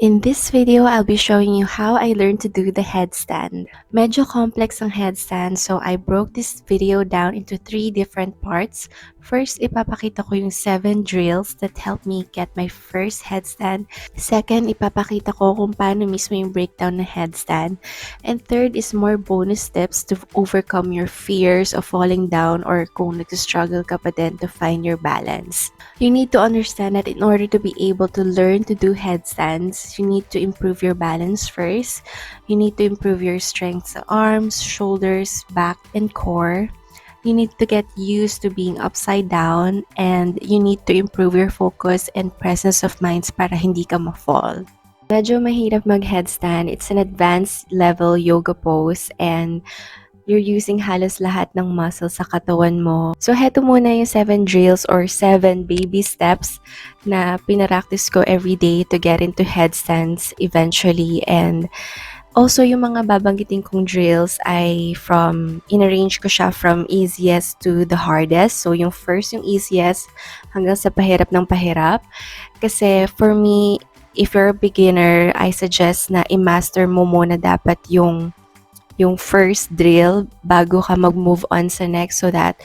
In this video, I'll be showing you how I learned to do the headstand. Medyo complex ang headstand, so I broke this video down into 3 different parts. First, ipapakita ko yung 7 drills that helped me get my first headstand. Second, ipapakita ko kung paano mismo yung breakdown ng headstand. And third is more bonus tips to overcome your fears of falling down or kung nag-struggle ka pa din to find your balance. You need to understand that in order to be able to learn to do headstands, you need to improve your balance first. You need to improve your strength sa arms, shoulders, back, and core. You need to get used to being upside down, and you need to improve your focus and presence of minds para hindi ka ma-fall. Medyo mahirap mag-headstand. It's an advanced level yoga pose and you're using halos lahat ng muscles sa katawan mo. So, heto muna yung 7 drills or 7 baby steps na pinapractice ko every day to get into headstands eventually. And also, yung mga babanggitin kong drills ay inarrange ko siya from easiest to the hardest. So, yung first, yung easiest hanggang sa pahirap ng pahirap. Kasi for me, if you're a beginner, I suggest na i-master mo muna dapat yung first drill bago ka mag-move on sa next so that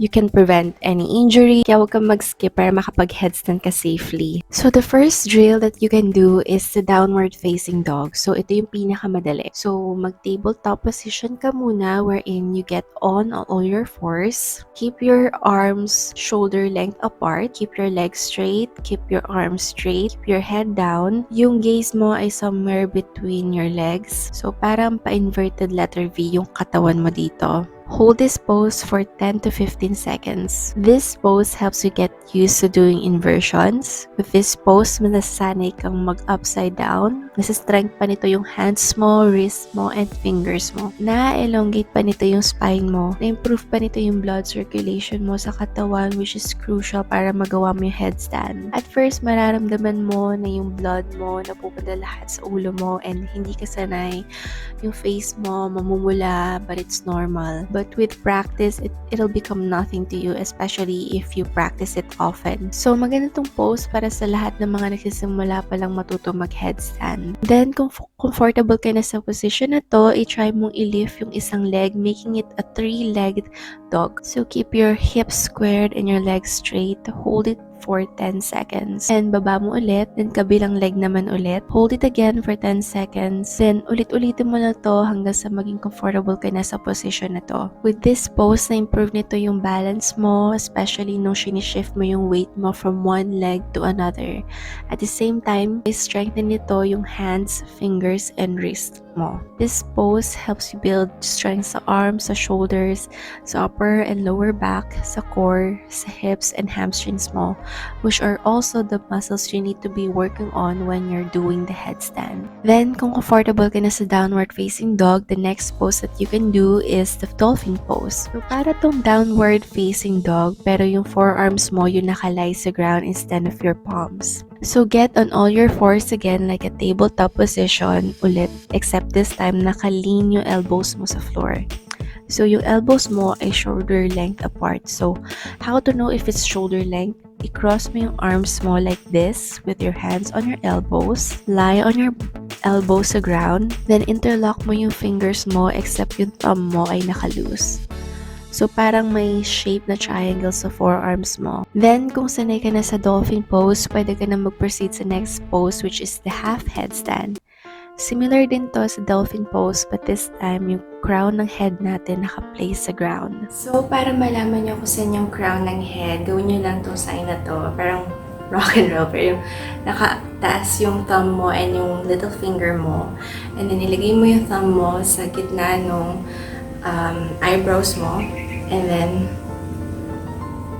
you can prevent any injury. Kaya huwag kang mag-skip para makapag-headstand ka safely. So, the first drill that you can do is the downward facing dog. So, ito yung pinakamadali. So, mag-tabletop position ka muna wherein you get on all your fours. Keep your arms shoulder length apart. Keep your legs straight. Keep your arms straight. Keep your head down. Yung gaze mo ay somewhere between your legs. So, parang pa-inverted letter V yung katawan mo dito. Hold this pose for 10 to 15 seconds. This pose helps you get used to doing inversions. With this pose, manasanay kang mag-upside down. Nasa-strength pa nito yung hands mo, wrists mo, and fingers mo. Na-elongate pa nito yung spine mo. Na-improve pa nito yung blood circulation mo sa katawan, which is crucial para magawa mo yung headstand. At first, mararamdaman mo na yung blood mo napupunta lahat sa ulo mo and hindi ka sanay. Yung face mo mamumula, but it's normal. But with practice, it'll become nothing to you, especially if you practice it often. So, maganda tong pose para sa lahat ng mga nagsisimula pa lang matuto mag-headstand. Then, kung comfortable ka na sa position na to, i-try mong i-lift yung isang leg, making it a 3-legged dog. So, keep your hips squared and your legs straight. Hold it for 10 seconds. And baba mo ulit. Then kabilang leg naman ulit. Hold it again for 10 seconds. Then ulit-ulitin mo na to hanggang sa maging comfortable ka na sa position na to. With this pose, na-improve nito yung balance mo, especially nung shift mo yung weight mo from one leg to another. At the same time, strengthen nito yung hands, fingers, and wrist mo. This pose helps you build strength sa arms, sa shoulders, sa upper and lower back, sa core, sa hips, and hamstrings mo, which are also the muscles you need to be working on when you're doing the headstand. Then, kung comfortable ka na sa downward facing dog, the next pose that you can do is the dolphin pose. So, para tong downward facing dog, pero yung forearms mo yung nakalay sa ground instead of your palms. So, get on all your fours again like a tabletop position ulit, except this time naka-lean yung elbows mo sa floor. So, yung elbows mo ay shoulder length apart. So, how to know if it's shoulder length? I-cross mo yung arms mo like this with your hands on your elbows. Lie on your elbows sa ground. Then, interlock mo yung fingers mo except yung thumb mo ay naka-loose. So, parang may shape na triangle sa forearms mo. Then, kung sanay ka na sa dolphin pose, pwede ka na mag-proceed sa next pose, which is the half headstand. Similar din to sa dolphin pose, but this time, yung crown ng head natin naka-place sa ground. So, para malaman nyo kung saan yung crown ng head, gawin nyo lang tong sign na to. Parang rock and roll, pero yung nakataas yung thumb mo and yung little finger mo. And then, ilagay mo yung thumb mo sa gitna nung eyebrows mo, and then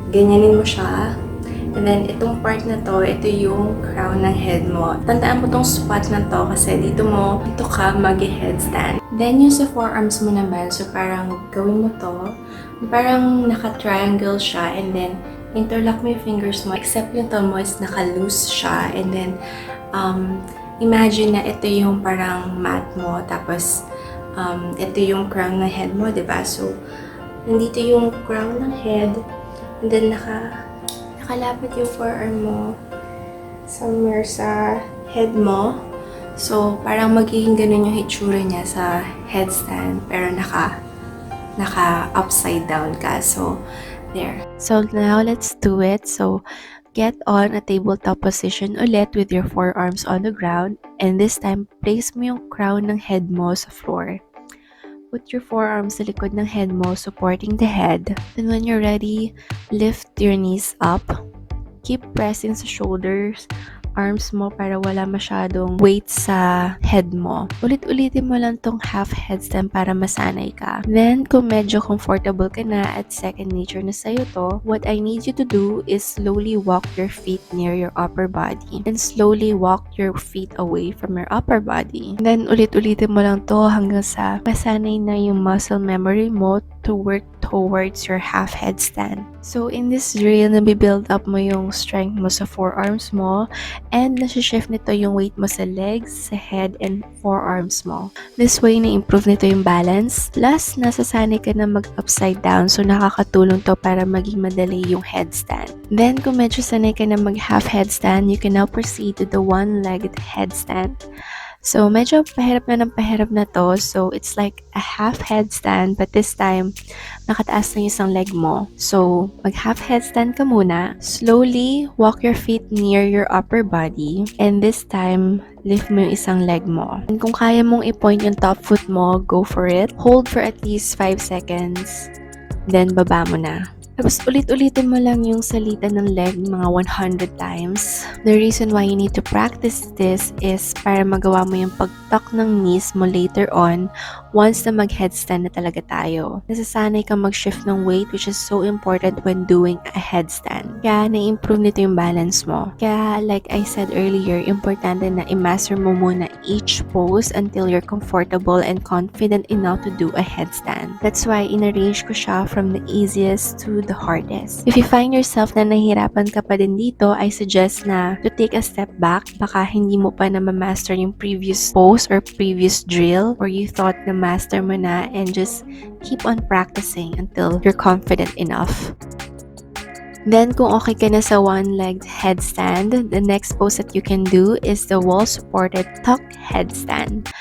ganyanin mo siya, and then itong part na to, ito yung crown ng head mo. Tandaan mo tong spot na to kasi dito ka mag-headstand. Then yung sa forearms mo naman, so parang gawin mo to, parang naka-triangle siya, and then interlock mo yung fingers mo, except yung thumb mo is naka-loose siya, and then imagine na ito yung parang mat mo, tapos ito yung crown ng head mo, diba? So, nandito yung crown ng head, and then nakalapit yung forearm mo somewhere sa head mo. So, parang magiging ganun yung hitsura niya sa headstand, pero naka-upside down ka. So, there. So, now let's do it. So, get on a tabletop position ulit with your forearms on the ground. And this time, place mo yung crown ng head mo sa floor. Put your forearms sa likod ng head mo, supporting the head. Then when you're ready, lift your knees up. Keep pressing sa shoulders, arms mo para wala masyadong weight sa head mo. Ulit-ulitin mo lang tong half headstand para masanay ka. Then, kung medyo comfortable ka na at second nature na sa'yo to, what I need you to do is slowly walk your feet near your upper body and slowly walk your feet away from your upper body. And then, ulit-ulitin mo lang to hanggang sa masanay na yung muscle memory mo to work towards your half headstand. So, in this drill, nabibuild up mo yung strength mo sa forearms mo and nasi-shift nito yung weight mo sa legs, sa head, and forearms mo. This way, na-improve nito yung balance. Plus, nasasanay ka na mag-upside down, so nakakatulong to para maging madali yung headstand. Then, kung medyo sanay ka na mag-half headstand, you can now proceed to the one-legged headstand. So, medyo pahirap na to. So, it's like a half headstand, but this time, nakataas na yung isang leg mo. So, mag-half headstand ka muna. Slowly, walk your feet near your upper body. And this time, lift mo yung isang leg mo. And kung kaya mong i-point yung top foot mo, go for it. Hold for at least 5 seconds. Then, baba mo na. Tapos ulit-ulitin mo lang yung salitan ng leg mga 100 times. The reason why you need to practice this is para magawa mo yung pag-tuck ng knees mo later on once na mag-headstand na talaga tayo. Nasasanay kang mag-shift ng weight, which is so important when doing a headstand. Kaya na-improve nito yung balance mo. Kaya like I said earlier, importante na i-master mo muna each pose until you're comfortable and confident enough to do a headstand. That's why in-arrange ko siya from the easiest to the hardest. If you find yourself na nahihirapan ka pa din dito, I suggest na to take a step back. Baka hindi mo pa na ma-master yung previous pose or previous drill, or you thought na master mo na, and just keep on practicing until you're confident enough. Then, kung okay ka na sa one-legged headstand, the next pose that you can do is the wall-supported tuck headstand.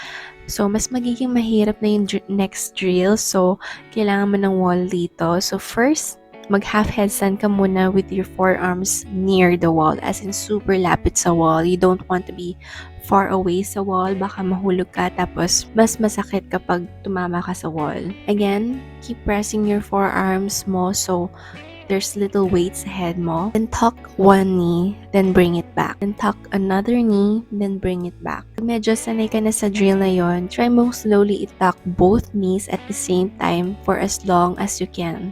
So, mas magiging mahirap na yung next drill. So, kailangan mo ng wall dito. So, first, mag-half headstand ka muna with your forearms near the wall, as in super lapit sa wall. You don't want to be far away sa wall, baka mahulog ka tapos mas masakit kapag tumama ka sa wall. Again, keep pressing your forearms mo so there's little weight sa head mo. Then tuck one knee, then bring it back. Then tuck another knee, then bring it back. Kung medyo sanay ka na sa drill na yon, try mo slowly i-tuck both knees at the same time for as long as you can.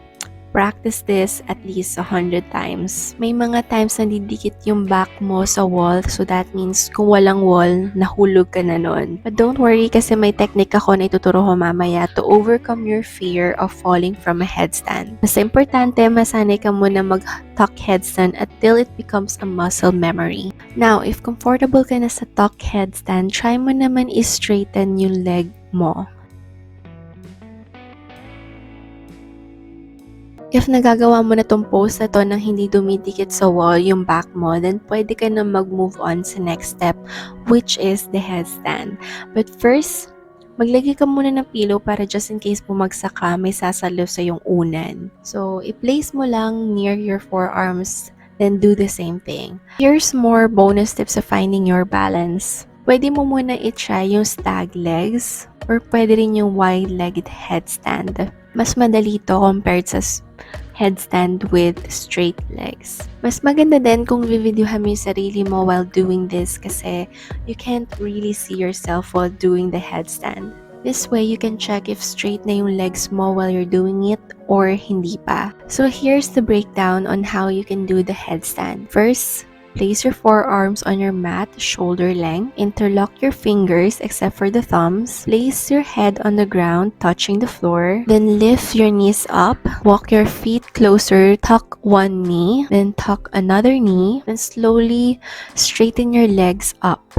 Practice this at least 100 times. May mga times na didikit yung back mo sa wall, so that means kung walang wall, nahulog ka na nun. But don't worry kasi may technique ako na ituturo ko mamaya to overcome your fear of falling from a headstand. Mas importante, masanay ka muna mag-tuck headstand until it becomes a muscle memory. Now, if comfortable ka na sa tuck headstand, try mo naman i-straighten yung leg mo. If nagagawa mo na tong pose na to nang hindi dumidikit sa wall yung back mo, then pwede ka na mag-move on sa next step, which is the headstand. But first, maglagay ka muna ng pillow para just in case bumagsak ka, may sasalo sa yung unan. So, i-place mo lang near your forearms, then do the same thing. Here's more bonus tips of finding your balance. Pwede mo muna i-try yung stag legs, or pwede rin yung wide-legged headstand. Mas madali to compared sa headstand with straight legs. Mas maganda din kung videohan mo yung sarili mo while doing this kasi you can't really see yourself while doing the headstand. This way, you can check if straight na yung legs mo while you're doing it or hindi pa. So here's the breakdown on how you can do the headstand. First, place your forearms on your mat, shoulder length. Interlock your fingers except for the thumbs. Place your head on the ground, touching the floor. Then lift your knees up. Walk your feet closer. Tuck one knee. Then tuck another knee. Then slowly straighten your legs up.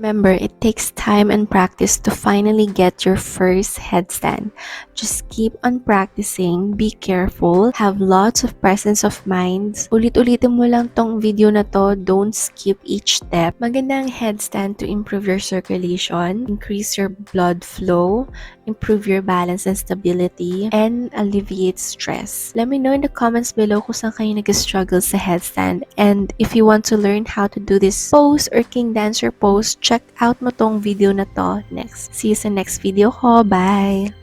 Remember, it takes time and practice to finally get your first headstand. Just keep on practicing, be careful, have lots of presence of mind. Ulit-ulitin mo lang tong video na to, don't skip each step. Magandang headstand to improve your circulation, increase your blood flow, improve your balance and stability, and alleviate stress. Let me know in the comments below kung saan kayo nag-struggle sa headstand. And if you want to learn how to do this pose or king dancer pose, check out mo tong video na to next. See you sa next video ko. Bye!